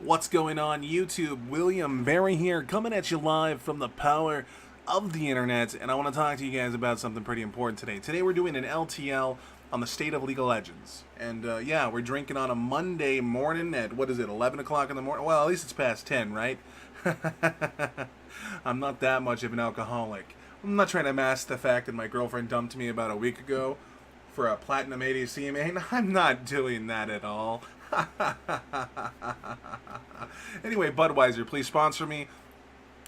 What's going on YouTube? William Berry here, coming at you live from the power of the internet, and I want to talk to you guys about something pretty important today. Today we're doing an LTL on the state of League of Legends, and yeah, we're drinking on a Monday morning at, what is it, 11 o'clock in the morning? Well, at least it's past 10, right? I'm not that much of an alcoholic. I'm not trying to mask the fact that my girlfriend dumped me about a week ago for a platinum ADC main. I'm not doing that at all. Anyway, Budweiser, please sponsor me.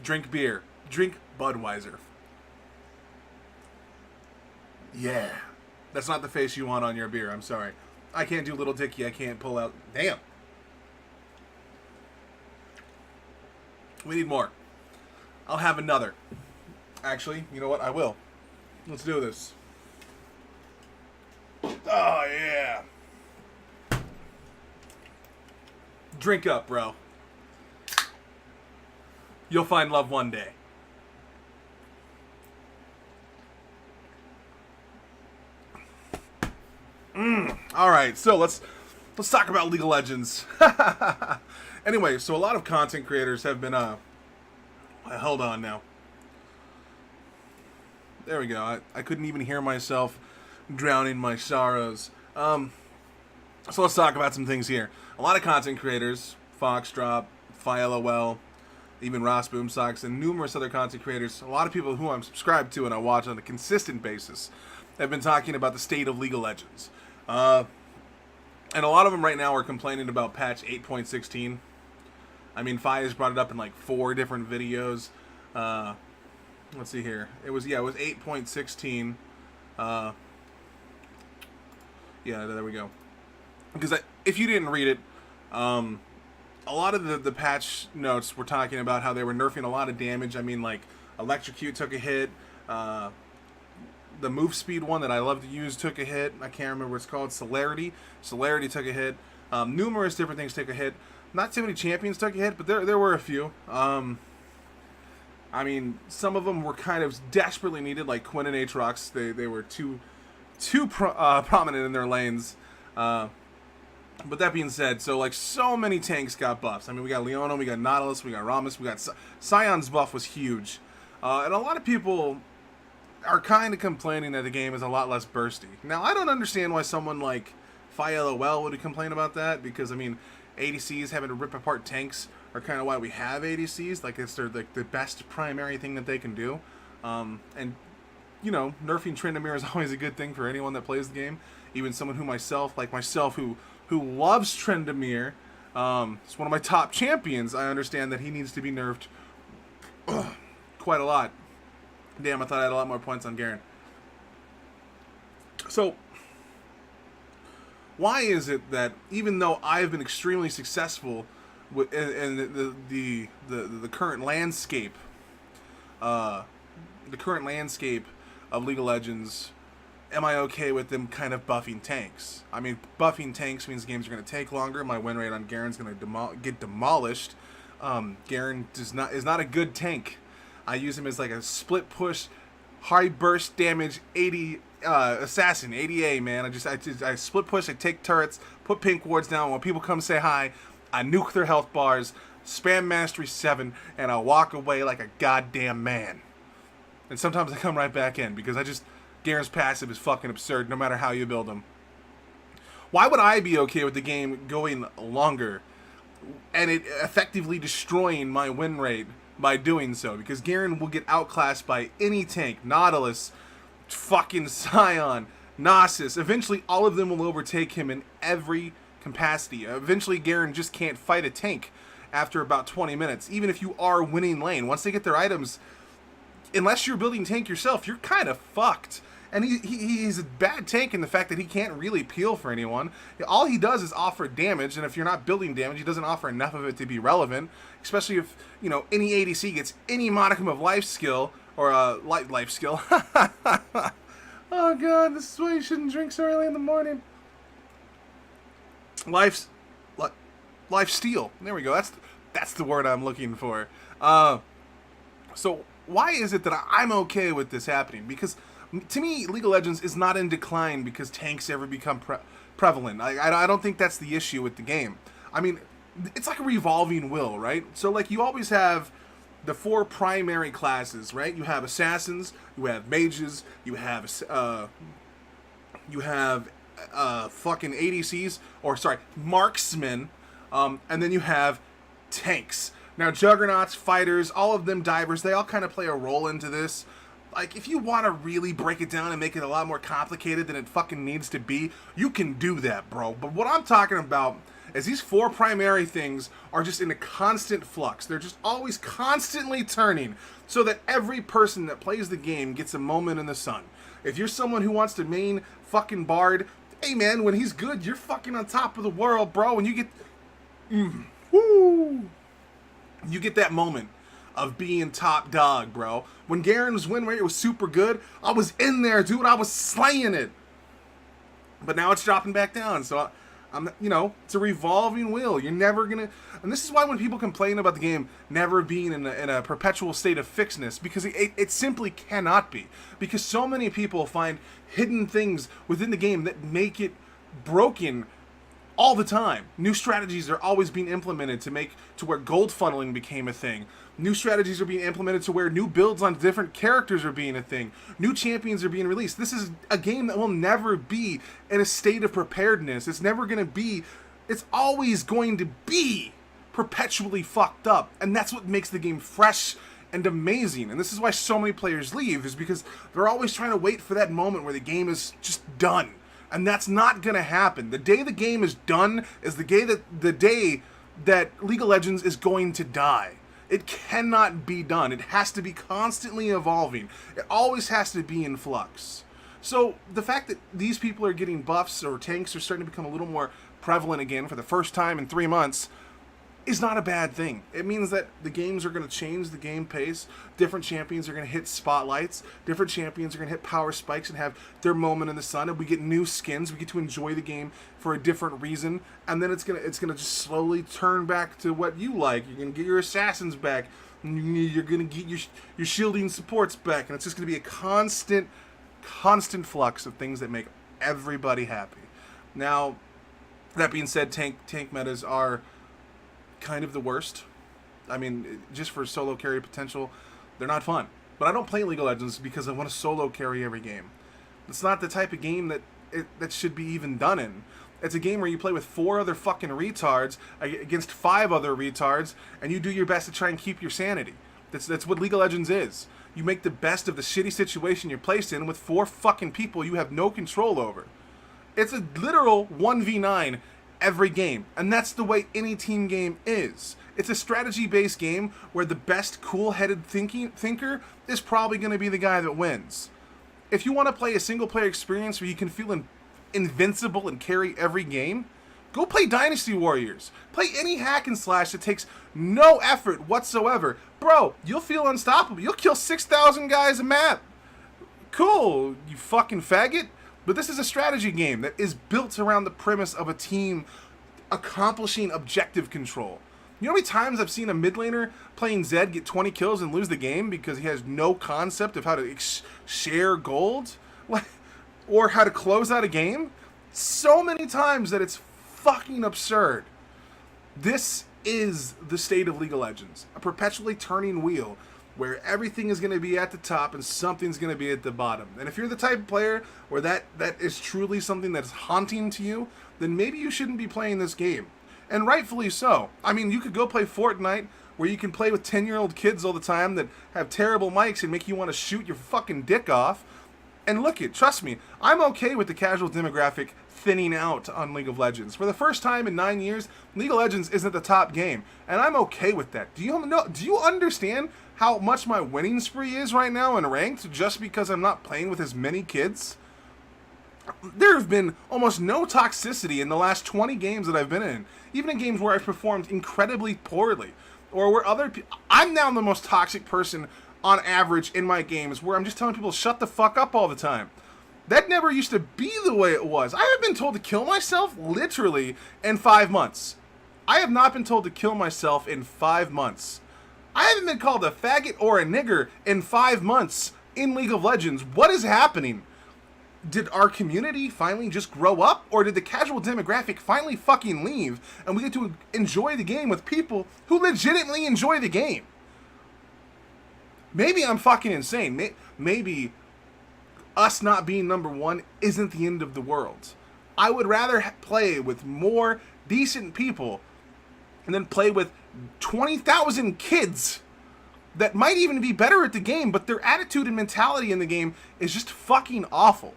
Drink beer. Drink Budweiser. Yeah. That's not the face you want on your beer. I'm sorry. I can't do Little Dicky. I can't pull out. Damn. We need more. I'll have another. Actually, you know what? I will. Let's do this. Oh, yeah. Drink up, bro. You'll find love one day. All right, so let's talk about League of Legends. Anyway, so a lot of content creators have been hold on now. There we go. I couldn't even hear myself drowning my sorrows. So let's talk about some things here. A lot of content creators, Foxdrop, FiLOL, even Ross Boomsocks, and numerous other content creators, a lot of people who I'm subscribed to and I watch on a consistent basis, have been talking about the state of League of Legends. And a lot of them right now are complaining about patch 8.16. I mean, Fi has brought it up in like 4 different videos. Let's see here. It was 8.16. Yeah, there we go. Because if you didn't read it, a lot of the patch notes were talking about how they were nerfing a lot of damage. I mean, like, Electrocute took a hit. The move speed one that I love to use took a hit. I can't remember what it's called. Celerity. Celerity took a hit. Numerous different things took a hit. Not too many champions took a hit, but there were a few. I mean, some of them were kind of desperately needed, like Quinn and Aatrox. They were too prominent in their lanes. But that being said, so many tanks got buffs. I mean, we got Leona, we got Nautilus, we got Rammus, we got Sion's buff was huge. And a lot of people are kind of complaining that the game is a lot less bursty. Now, I don't understand why someone like FiLOL would complain about that, because, I mean, ADCs having to rip apart tanks are kind of why we have ADCs. Like, it's the best primary thing that they can do. And, you know, nerfing Tryndamere is always a good thing for anyone that plays the game. Even someone who who loves Tryndamere, it's one of my top champions. I understand that he needs to be nerfed quite a lot. Damn, I thought I had a lot more points on Garen. So, why is it that even though I've been extremely successful in the current landscape, of League of Legends, am I okay with them kind of buffing tanks? I mean, buffing tanks means games are going to take longer. My win rate on Garen's going to get demolished. Garen is not a good tank. I use him as like a split push, high burst damage 80 assassin, 80A, man. I split push, I take turrets, put pink wards down. When people come say hi, I nuke their health bars, spam mastery 7, and I walk away like a goddamn man. And sometimes I come right back in because Garen's passive is fucking absurd no matter how you build him. Why would I be okay with the game going longer and it effectively destroying my win rate by doing so? Because Garen will get outclassed by any tank. Nautilus, fucking Sion, Nasus. Eventually all of them will overtake him in every capacity. Eventually Garen just can't fight a tank after about 20 minutes. Even if you are winning lane, once they get their items, unless you're building tank yourself, you're kind of fucked. And he's a bad tank in the fact that he can't really peel for anyone. All he does is offer damage, and if you're not building damage, he doesn't offer enough of it to be relevant. Especially if, you know, any ADC gets any modicum of life skill, or life skill. Oh god, this is why you shouldn't drink so early in the morning. Life steal. There we go. That's the word I'm looking for. So why is it that I'm okay with this happening? Because to me, League of Legends is not in decline because tanks ever become prevalent. I don't think that's the issue with the game. I mean, it's like a revolving wheel, right? So like you always have the four primary classes, right? You have assassins, you have mages, you have fucking ADCs, or sorry, marksmen, and then you have tanks. Now, juggernauts, fighters, all of them divers, they all kind of play a role into this. Like, if you want to really break it down and make it a lot more complicated than it fucking needs to be, you can do that, bro. But what I'm talking about is these four primary things are just in a constant flux. They're just always constantly turning so that every person that plays the game gets a moment in the sun. If you're someone who wants to main fucking Bard, hey man, when he's good, you're fucking on top of the world, bro. And you get... woo! You get that moment of being top dog, bro. When Garen's win rate was super good, I was in there, dude. I was slaying it. But now it's dropping back down. So, it's a revolving wheel. You're never going to... And this is why when people complain about the game never being in a perpetual state of fixedness, because it simply cannot be. Because so many people find hidden things within the game that make it broken all the time. New strategies are always being implemented to where gold funneling became a thing. New strategies are being implemented to where new builds on different characters are being a thing. New champions are being released. This is a game that will never be in a state of preparedness. It's never going to be... It's always going to be perpetually fucked up. And that's what makes the game fresh and amazing. And this is why so many players leave, is because they're always trying to wait for that moment where the game is just done. And that's not going to happen. The day the game is done is the day that League of Legends is going to die. It cannot be done. It has to be constantly evolving. It always has to be in flux. So the fact that these people are getting buffs or tanks are starting to become a little more prevalent again for the first time in 3 months is not a bad thing. It means that the games are going to change the game pace. Different champions are going to hit spotlights. Different champions are going to hit power spikes and have their moment in the sun. And we get new skins. We get to enjoy the game for a different reason. And then it's gonna just slowly turn back to what you like. You're going to get your assassins back. You're going to get your shielding supports back. And it's just going to be a constant flux of things that make everybody happy. Now, that being said, tank metas are kind of the worst. I mean, just for solo carry potential, they're not fun. But I don't play League of Legends because I want to solo carry every game. It's not the type of game that should be even done in. It's a game where you play with 4 other fucking retards against 5 other retards, and you do your best to try and keep your sanity. That's what League of Legends is. You make the best of the shitty situation you're placed in with 4 fucking people you have no control over. It's a literal 1v9 every game, and that's the way any team game is. It's a strategy-based game where the best cool-headed thinker is probably going to be the guy that wins. If you want to play a single-player experience where you can feel invincible and carry every game, go play Dynasty Warriors. Play any hack and slash that takes no effort whatsoever. Bro, you'll feel unstoppable. You'll kill 6,000 guys a map. Cool, you fucking faggot. But this is a strategy game that is built around the premise of a team accomplishing objective control. You know how many times I've seen a mid laner playing Zed get 20 kills and lose the game because he has no concept of how to share gold? Or how to close out a game? So many times that it's fucking absurd. This is the state of League of Legends. A perpetually turning wheel where everything is going to be at the top and something's going to be at the bottom. And if you're the type of player where that is truly something that's haunting to you, then maybe you shouldn't be playing this game. And rightfully so. I mean, you could go play Fortnite, where you can play with 10-year-old kids all the time that have terrible mics and make you want to shoot your fucking dick off. And look it, trust me, I'm okay with the casual demographic thinning out on League of Legends. For the first time in 9 years, League of Legends isn't the top game, and I'm okay with that. Do you understand how much my winning spree is right now in ranked just because I'm not playing with as many kids? There have been almost no toxicity in the last 20 games that I've been in, even in games where I've performed incredibly poorly, or where I'm now the most toxic person on average in my games, where I'm just telling people shut the fuck up all the time. That never used to be the way it was. I have been told to kill myself literally in 5 months. I have not been told to kill myself in 5 months. I haven't been called a faggot or a nigger in 5 months in League of Legends. What is happening? Did our community finally just grow up, or did the casual demographic finally fucking leave and we get to enjoy the game with people who legitimately enjoy the game? Maybe I'm fucking insane. Maybe us not being number one isn't the end of the world. I would rather play with more decent people and then play with 20,000 kids that might even be better at the game, but their attitude and mentality in the game is just fucking awful.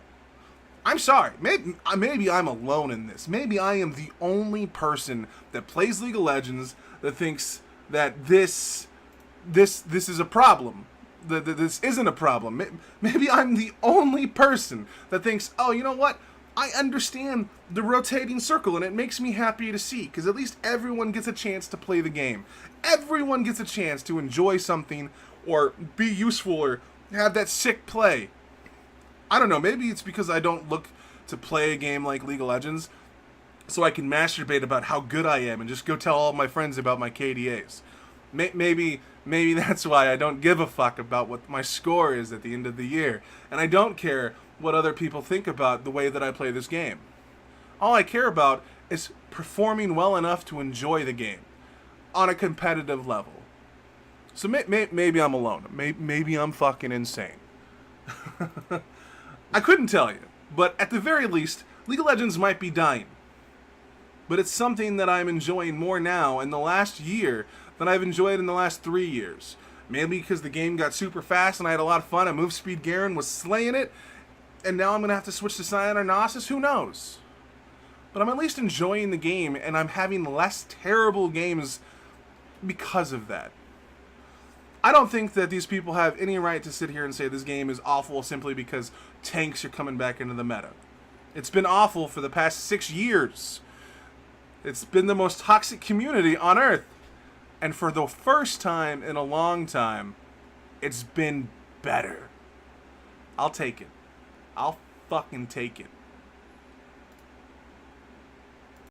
I'm sorry. Maybe I'm alone in this. Maybe I am the only person that plays League of Legends that thinks that this is a problem. That this isn't a problem. Maybe I'm the only person that thinks, oh, you know what? I understand the rotating circle, and it makes me happy to see, because at least everyone gets a chance to play the game. Everyone gets a chance to enjoy something, or be useful, or have that sick play. I don't know, maybe it's because I don't look to play a game like League of Legends, so I can masturbate about how good I am, and just go tell all my friends about my KDAs. Maybe that's why I don't give a fuck about what my score is at the end of the year, and I don't care what other people think about the way that I play this game. All I care about is performing well enough to enjoy the game on a competitive level. So maybe I'm alone. Maybe I'm fucking insane. I couldn't tell you, but at the very least, League of Legends might be dying. But it's something that I'm enjoying more now in the last year than I've enjoyed in the last 3 years. Maybe because the game got super fast and I had a lot of fun and Move Speed Garen was slaying it, and now I'm going to have to switch to Cyan or Gnosis, who knows? But I'm at least enjoying the game, and I'm having less terrible games because of that. I don't think that these people have any right to sit here and say this game is awful simply because tanks are coming back into the meta. It's been awful for the past 6 years. It's been the most toxic community on Earth. And for the first time in a long time, it's been better. I'll take it. I'll fucking take it.